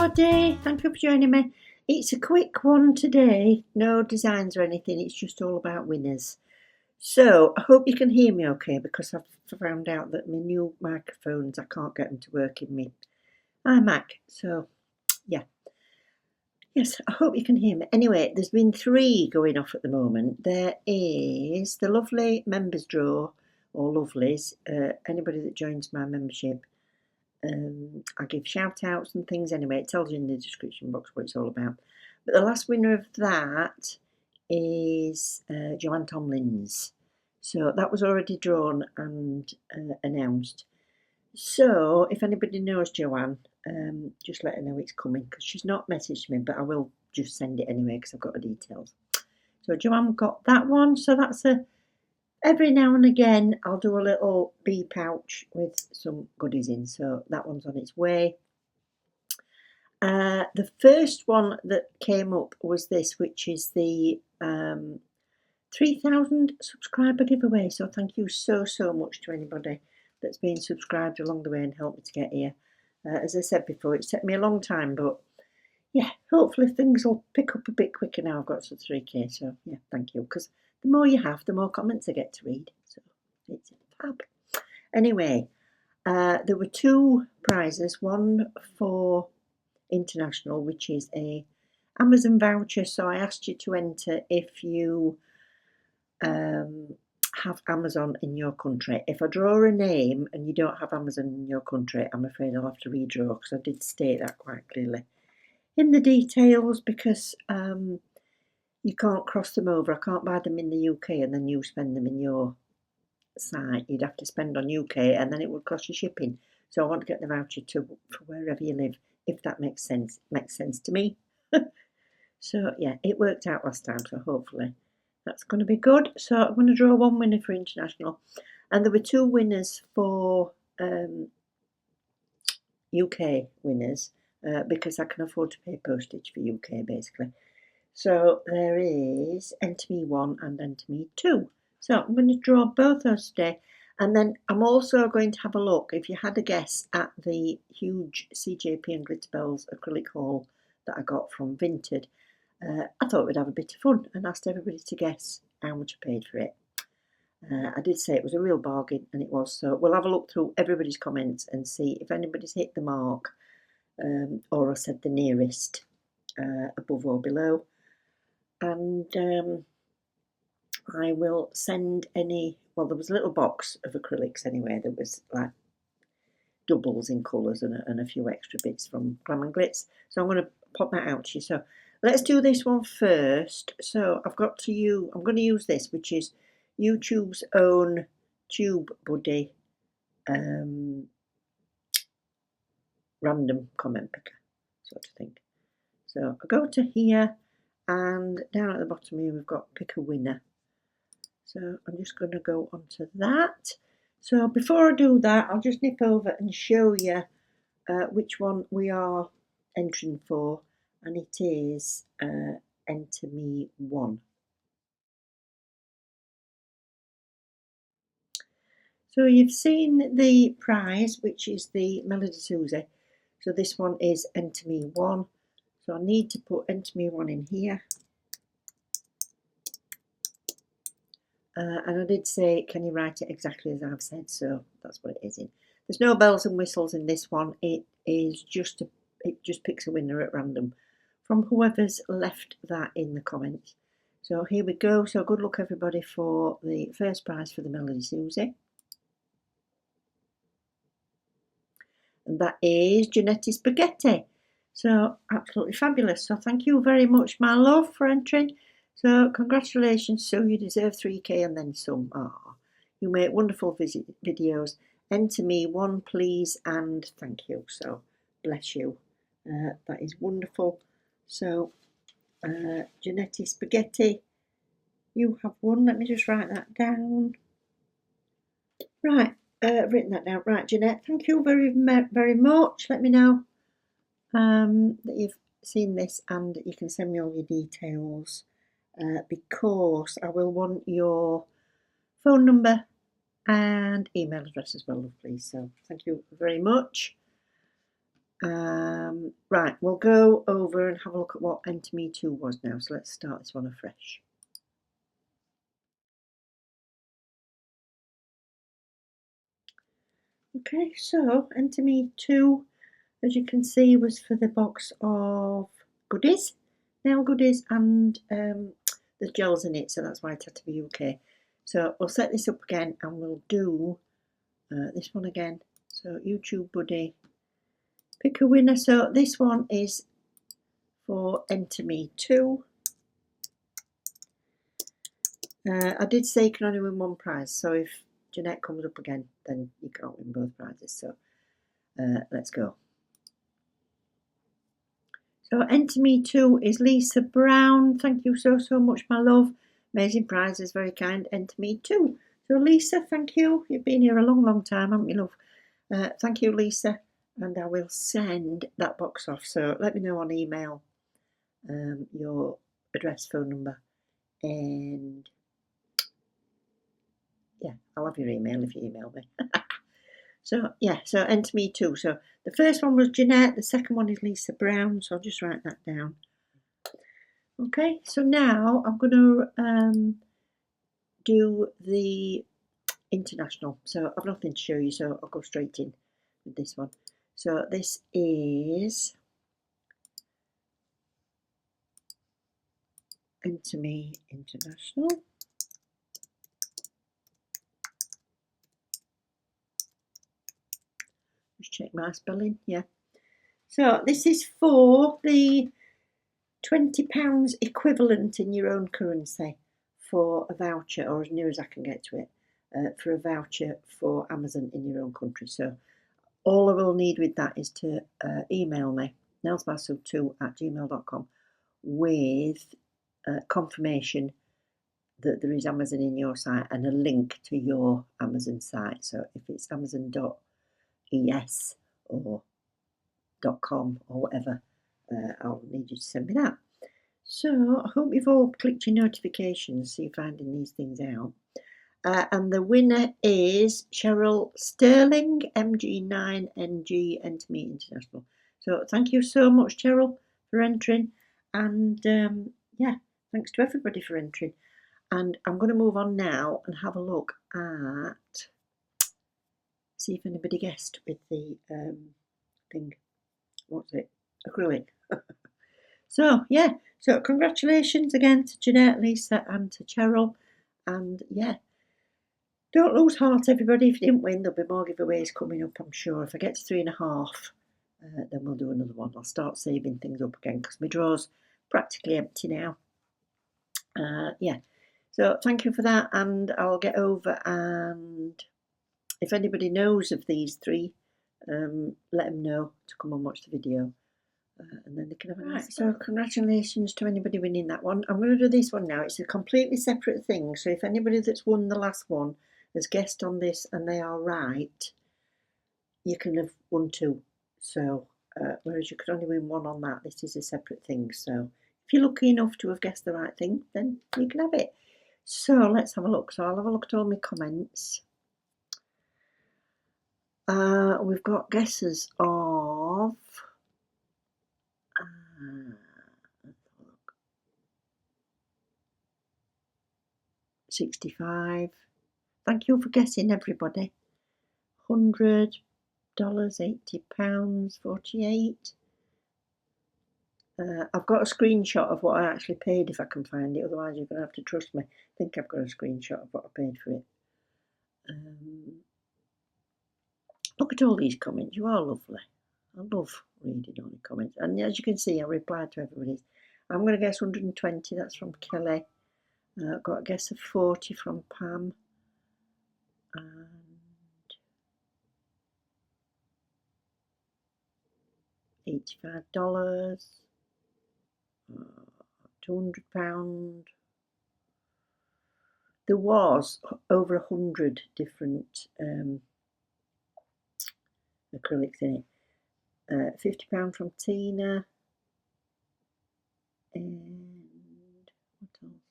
everybody, thank you for joining me. It's a quick one today, no designs or anything, it's just all about winners. So I hope you can hear me okay, because I've found out that my new microphones, I can't get them to work in me iMac. So yeah, yes, I hope you can hear me. Anyway, there's been 3 going off at the moment. There is the lovely members draw, or lovelies, anybody that joins my membership. I give shout outs and things anyway. It tells you in the description box what it's all about. But the last winner of that is Joanne Tomlins. So that was already drawn and announced. So if anybody knows Joanne, just let her know it's coming, because she's not messaged me, but I will just send it anyway because I've got the details. So Joanne got that one. So that's every now and again, I'll do a little bee pouch with some goodies in, so that one's on its way. The first one that came up was this, which is the 3,000 subscriber giveaway. So thank you so much to anybody that's been subscribed along the way and helped me to get here. As I said before, it's taken me a long time, but yeah, hopefully things will pick up a bit quicker now I've got to 3K. So yeah, thank you, because the more you have, the more comments I get to read. So it's fab. Anyway, there were 2 prizes. One for international, which is a Amazon voucher. So I asked you to enter if you have Amazon in your country. If I draw a name and you don't have Amazon in your country, I'm afraid I'll have to redraw, because I did state that quite clearly in the details, because you can't cross them over. I can't buy them in the UK and then you spend them in your site. You'd have to spend on UK and then it would cost you shipping. So I want to get the voucher for wherever you live, if that makes sense. Makes sense to me. So yeah, it worked out last time, so hopefully that's going to be good. So I'm going to draw 1 winner for international, and there were 2 winners for UK winners, because I can afford to pay postage for UK basically. So there is Enter Me 1 and Enter Me 2. So I'm going to draw both those today, and then I'm also going to have a look, if you had a guess, at the huge CJP and Glitterbells acrylic haul that I got from Vinted. I thought we'd have a bit of fun and asked everybody to guess how much I paid for it. I did say it was a real bargain, and it was. So we'll have a look through everybody's comments and see if anybody's hit the mark, or I said the nearest, above or below. And I will send any, well, there was a little box of acrylics anyway. There was like doubles in colours and a few extra bits from GLAM and Glitz. So I'm going to pop that out to you. So let's do this one first. So I'm going to use this, which is YouTube's own Tube Buddy random comment picker sort of thing. So I go to here, and down at the bottom here we've got pick a winner. So I'm just going to go onto that. So before I do that, I'll just nip over and show you which one we are entering for, and it is Enter Me 1. So you've seen the prize, which is the Melody Susie. So this one is Enter Me 1. So I need to put Enter Me 1 in here. And I did say, can you write it exactly as I've said? So that's what it is in. There's no bells and whistles in this one. It just picks a winner at random from whoever's left that in the comments. So here we go. So good luck everybody for the first prize for the Melody Susie. And that is Janetti Spaghetti. So absolutely fabulous. So thank you very much, my love, for entering. So congratulations, Sue, you deserve 3K and then some. Ah, you make wonderful videos. Enter Me 1, please, and thank you. So bless you. That is wonderful. So Janetti Spaghetti, you have won. Let me just write that down. Right, I've written that down. Right, Jeanette, thank you very much. Let me know that you've seen this, and you can send me all your details, because I will want your phone number and email address as well, please. So thank you very much. Right, we'll go over and have a look at what Enter Me 2 was now. So let's start this one afresh. Okay, so Enter Me 2, as you can see, was for the box of goodies, nail goodies, and there's gels in it, so that's why it had to be UK. So we'll set this up again and we'll do this one again. So YouTube buddy, pick a winner. So this one is for Enter Me 2. I did say you can only win one prize, so if Jeanette comes up again, then you can't win both prizes. So let's go. So Enter Me 2 is Lisa Brown. Thank you so much, my love. Amazing prizes, very kind. Enter Me 2. So Lisa, thank you. You've been here a long time, haven't you, love? Thank you, Lisa. And I will send that box off. So let me know on email your address, phone number, and yeah, I'll have your email if you email me. So yeah, so Enter Me 2. So the first one was Jeanette, the second one is Lisa Brown, so I'll just write that down. Okay, so now I'm going to do the international. So I've nothing to show you, so I'll go straight in with this one. So this is Enter Me International. Just check my spelling, yeah. So this is for the £20 equivalent in your own currency for a voucher, or as near as I can get to it, for a voucher for Amazon in your own country. So all I will need with that is to email me, nelsbasil2@gmail.com, with confirmation that there is Amazon in your site and a link to your Amazon site. So if it's amazon.es or .com or whatever, I'll need you to send me that. So I hope you've all clicked your notifications so you're finding these things out. And the winner is Cheryl Sterling, MG9NG, Enter Me International. So thank you so much, Cheryl, for entering. And yeah, thanks to everybody for entering. And I'm going to move on now and have a look at, see if anybody guessed with the thing. What's it? Acrylic. So yeah, so congratulations again to Jeanette, Lisa, and to Cheryl. And yeah, don't lose heart, everybody. If you didn't win, there'll be more giveaways coming up, I'm sure. If I get to 3.5, then we'll do another one. I'll start saving things up again because my draw's practically empty now. Yeah, so thank you for that, and I'll get over, and if anybody knows of these three, let them know to come and watch the video. And then they can have a nice. So congratulations to anybody winning that one. I'm going to do this one now. It's a completely separate thing. So if anybody that's won the last one has guessed on this and they are right, you can have won two. So whereas you could only win one on that, this is a separate thing. So if you're lucky enough to have guessed the right thing, then you can have it. So let's have a look. So I'll have a look at all my comments. We've got guesses of 65. Thank you for guessing, everybody. $100, £80, 48. I've got a screenshot of what I actually paid if I can find it, otherwise you're going to have to trust me. I think I've got a screenshot of what I paid for it. Look at all these comments, you are lovely. I love reading all the comments. And as you can see, I replied to everybody's. I'm going to guess 120, that's from Kelly. I've got a guess of 40 from Pam. And $85. £200. There was over 100 different acrylics in it. £50 from Tina, and what else?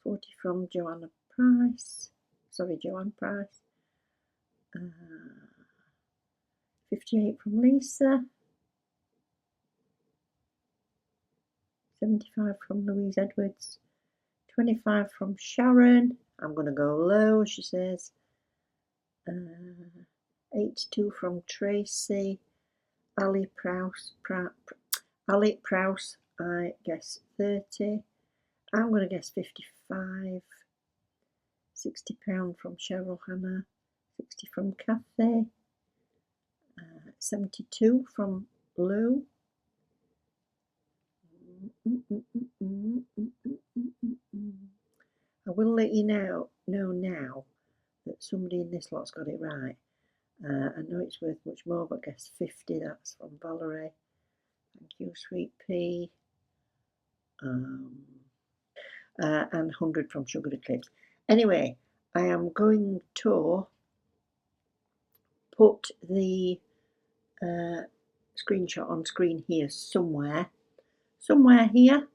40 from Joanne Price. 58 from Lisa, 75 from Louise Edwards, 25 from Sharon. I'm going to go low, she says. 82 from Tracy. Ali Prowse, I guess 30. I'm going to guess 55. £60 from Cheryl Hannah. 60 from Kathy. 72 from Lou. I will let you know now that somebody in this lot's got it right. I know it's worth much more, but guess 50. That's from Valerie. Thank you, Sweet Pea. And 100 from Sugar Eclipse. Anyway, I am going to put the screenshot on screen here somewhere here.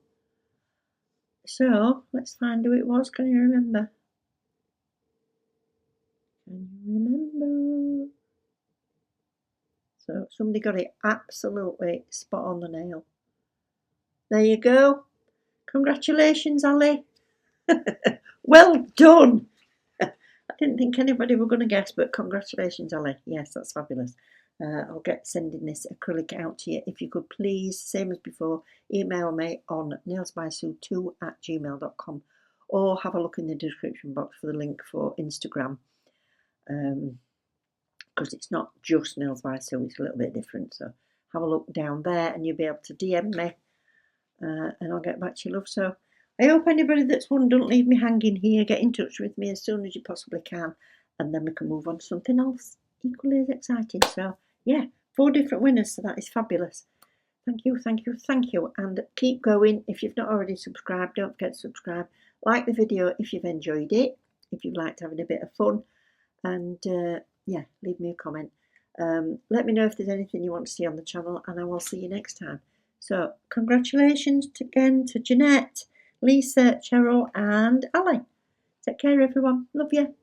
So let's find who it was. Can you remember? So somebody got it absolutely spot on the nail. There you go. Congratulations, Ali. Well done. I didn't think anybody were going to guess, but congratulations, Ali. Yes, that's fabulous. I'll get sending this acrylic out to you. If you could please, same as before, email me on nailsbysue2@gmail.com or have a look in the description box for the link for Instagram. Because it's not just Nails by Sue, it's a little bit different. So have a look down there and you'll be able to DM me and I'll get back to you, love. So I hope anybody that's won, don't leave me hanging here. Get in touch with me as soon as you possibly can and then we can move on to something else equally as exciting. So yeah, 4 different winners, so that is fabulous. Thank you, thank you, thank you, and keep going. If you've not already subscribed, don't forget to subscribe. Like the video if you've enjoyed it, if you've liked having a bit of fun, and yeah, leave me a comment. Let me know if there's anything you want to see on the channel, and I will see you next time. So congratulations again to Jeanette, Lisa, Cheryl and Ali. Take care everyone, love you.